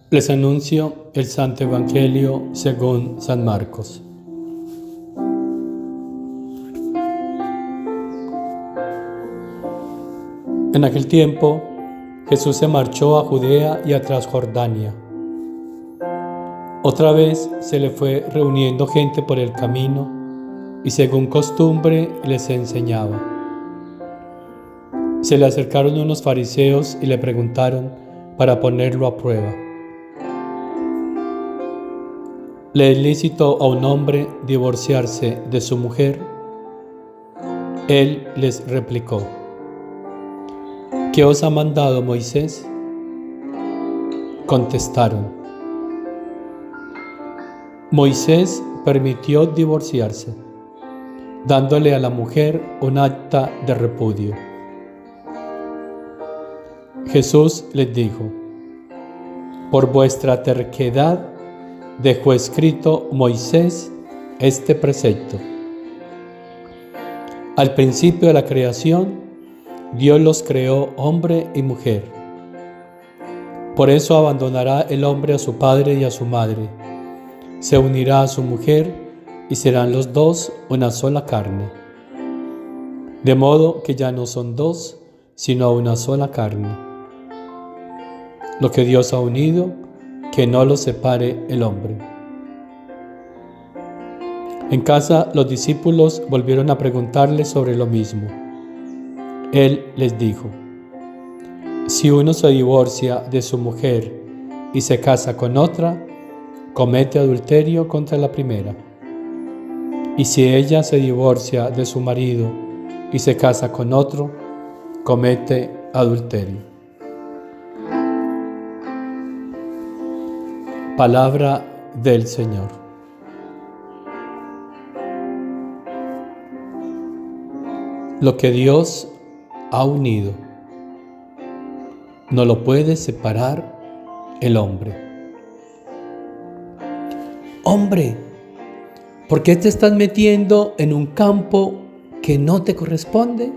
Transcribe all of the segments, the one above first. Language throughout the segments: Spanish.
Les anuncio el Santo Evangelio según San Marcos. En aquel tiempo, Jesús se marchó a Judea y a Transjordania. Otra vez se le fue reuniendo gente por el camino y según costumbre les enseñaba. Se le acercaron unos fariseos y le preguntaron para ponerlo a prueba: ¿le es lícito a un hombre divorciarse de su mujer? Él les replicó: ¿qué os ha mandado Moisés? Contestaron: Moisés permitió divorciarse, dándole a la mujer un acta de repudio. Jesús les dijo: por vuestra terquedad dejó escrito Moisés este precepto. Al principio de la creación, Dios los creó hombre y mujer. Por eso abandonará el hombre a su padre y a su madre, se unirá a su mujer y serán los dos una sola carne. De modo que ya no son dos, sino una sola carne. Lo que Dios ha unido, que no lo separe el hombre. En casa, los discípulos volvieron a preguntarle sobre lo mismo. Él les dijo: si uno se divorcia de su mujer y se casa con otra, comete adulterio contra la primera. Y si ella se divorcia de su marido y se casa con otro, comete adulterio. Palabra del Señor. Lo que Dios ha unido, no lo puede separar el hombre. Hombre, ¿por qué te estás metiendo en un campo que no te corresponde?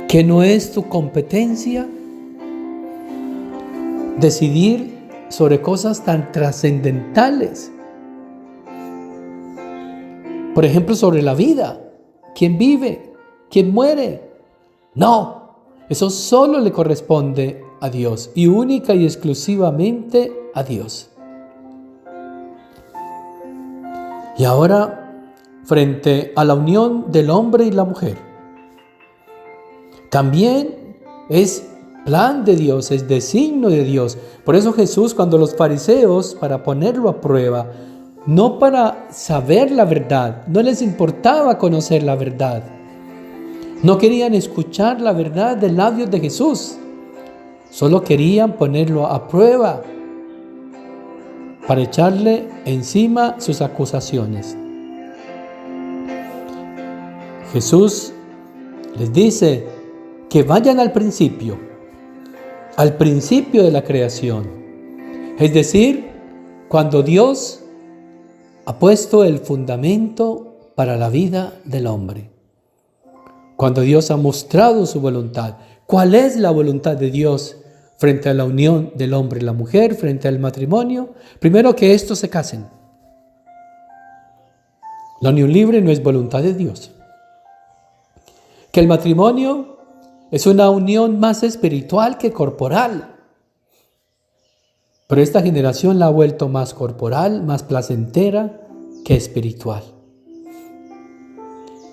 ¿Que no es tu competencia? Decidir sobre cosas tan trascendentales. Por ejemplo, sobre la vida. ¿Quién vive? ¿Quién muere? No, eso solo le corresponde a Dios y única y exclusivamente a Dios. Y ahora, frente a la unión del hombre y la mujer, también es plan de Dios, es designio de Dios. Por eso Jesús, cuando los fariseos, para ponerlo a prueba, no para saber la verdad, no les importaba conocer la verdad, no querían escuchar la verdad de labios de Jesús, solo querían ponerlo a prueba para echarle encima sus acusaciones. Jesús les dice que vayan al principio de la creación, es decir, cuando Dios ha puesto el fundamento para la vida del hombre, cuando Dios ha mostrado su voluntad. ¿Cuál es la voluntad de Dios frente a la unión del hombre y la mujer, frente al matrimonio? Primero, que estos se casen. La unión libre no es voluntad de Dios. Que el matrimonio es una unión más espiritual que corporal. Pero esta generación la ha vuelto más corporal, más placentera que espiritual.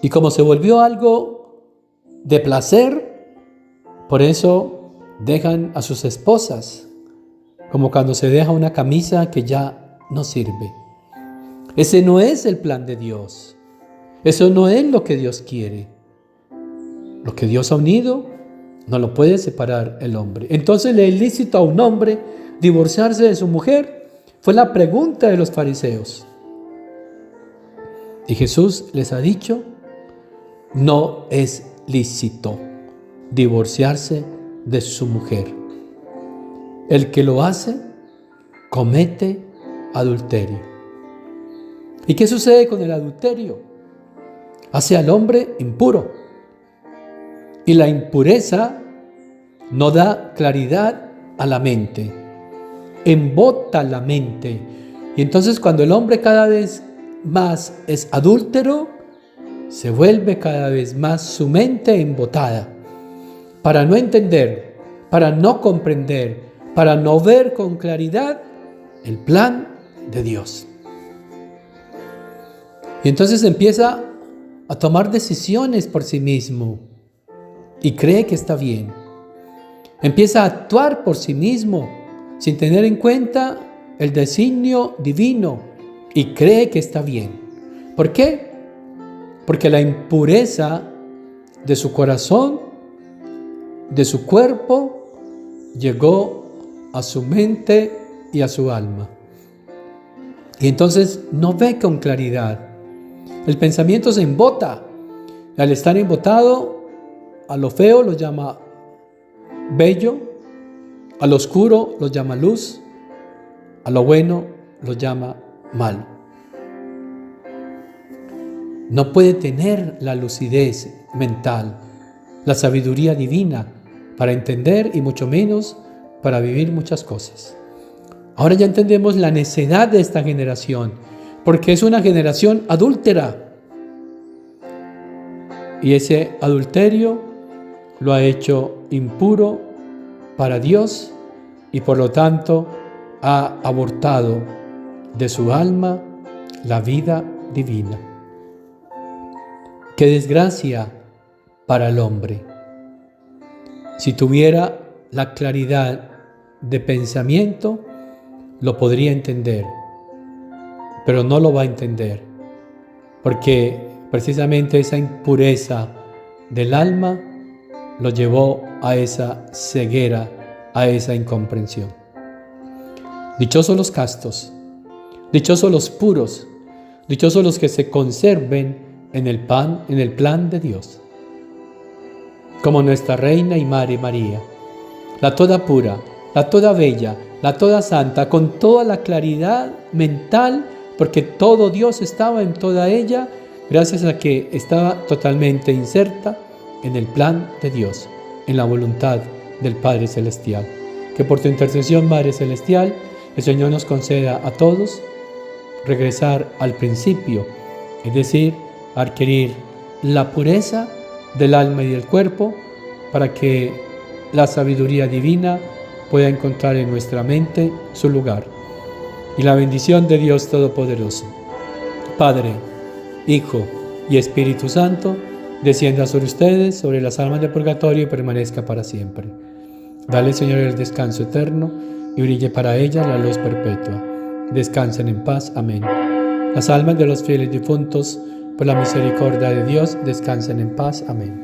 Y como se volvió algo de placer, por eso dejan a sus esposas, como cuando se deja una camisa que ya no sirve. Ese no es el plan de Dios. Eso no es lo que Dios quiere. Lo que Dios ha unido no lo puede separar el hombre. Entonces, ¿le es lícito a un hombre divorciarse de su mujer? Fue la pregunta de los fariseos. Y Jesús les ha dicho: no es lícito divorciarse de su mujer. El que lo hace comete adulterio. ¿Y qué sucede con el adulterio? Hace al hombre impuro. Y la impureza no da claridad a la mente. embota la mente. Y entonces cuando el hombre cada vez más es adúltero, se vuelve cada vez más su mente embotada. Para no entender, para no comprender, para no ver con claridad el plan de Dios. Y entonces empieza a tomar decisiones por sí mismo y cree que está bien. Empieza a actuar por sí mismo sin tener en cuenta el designio divino y cree que está bien. ¿Por qué? Porque la impureza de su corazón, de su cuerpo, llegó a su mente y a su alma. Y entonces no ve con claridad. El pensamiento se embota. Al estar embotado, a lo feo lo llama bello, a lo oscuro lo llama luz, a lo bueno lo llama malo. No puede tener la lucidez mental, la sabiduría divina para entender y mucho menos para vivir muchas cosas. Ahora ya entendemos la necedad de esta generación, porque es una generación adúltera. Y ese adulterio lo ha hecho impuro para Dios y por lo tanto ha abortado de su alma la vida divina. ¡Qué desgracia para el hombre! Si tuviera la claridad de pensamiento, lo podría entender, pero no lo va a entender, porque precisamente esa impureza del alma lo llevó a esa ceguera, a esa incomprensión. Dichosos los castos, dichosos los puros, dichosos los que se conserven en el plan de Dios, como nuestra Reina y Madre María, la toda pura, la toda bella, la toda santa, con toda la claridad mental, porque todo Dios estaba en toda ella, gracias a que estaba totalmente inserta en el plan de Dios, en la voluntad del Padre Celestial. Que por tu intercesión, Madre Celestial, el Señor nos conceda a todos regresar al principio, es decir, adquirir la pureza del alma y del cuerpo, para que la sabiduría divina pueda encontrar en nuestra mente su lugar. Y la bendición de Dios Todopoderoso, Padre, Hijo y Espíritu Santo, descienda sobre ustedes, sobre las almas del purgatorio y permanezca para siempre. Dale, Señor, el descanso eterno y brille para ella la luz perpetua. Descansen en paz. Amén. Las almas de los fieles difuntos, por la misericordia de Dios, descansen en paz. Amén.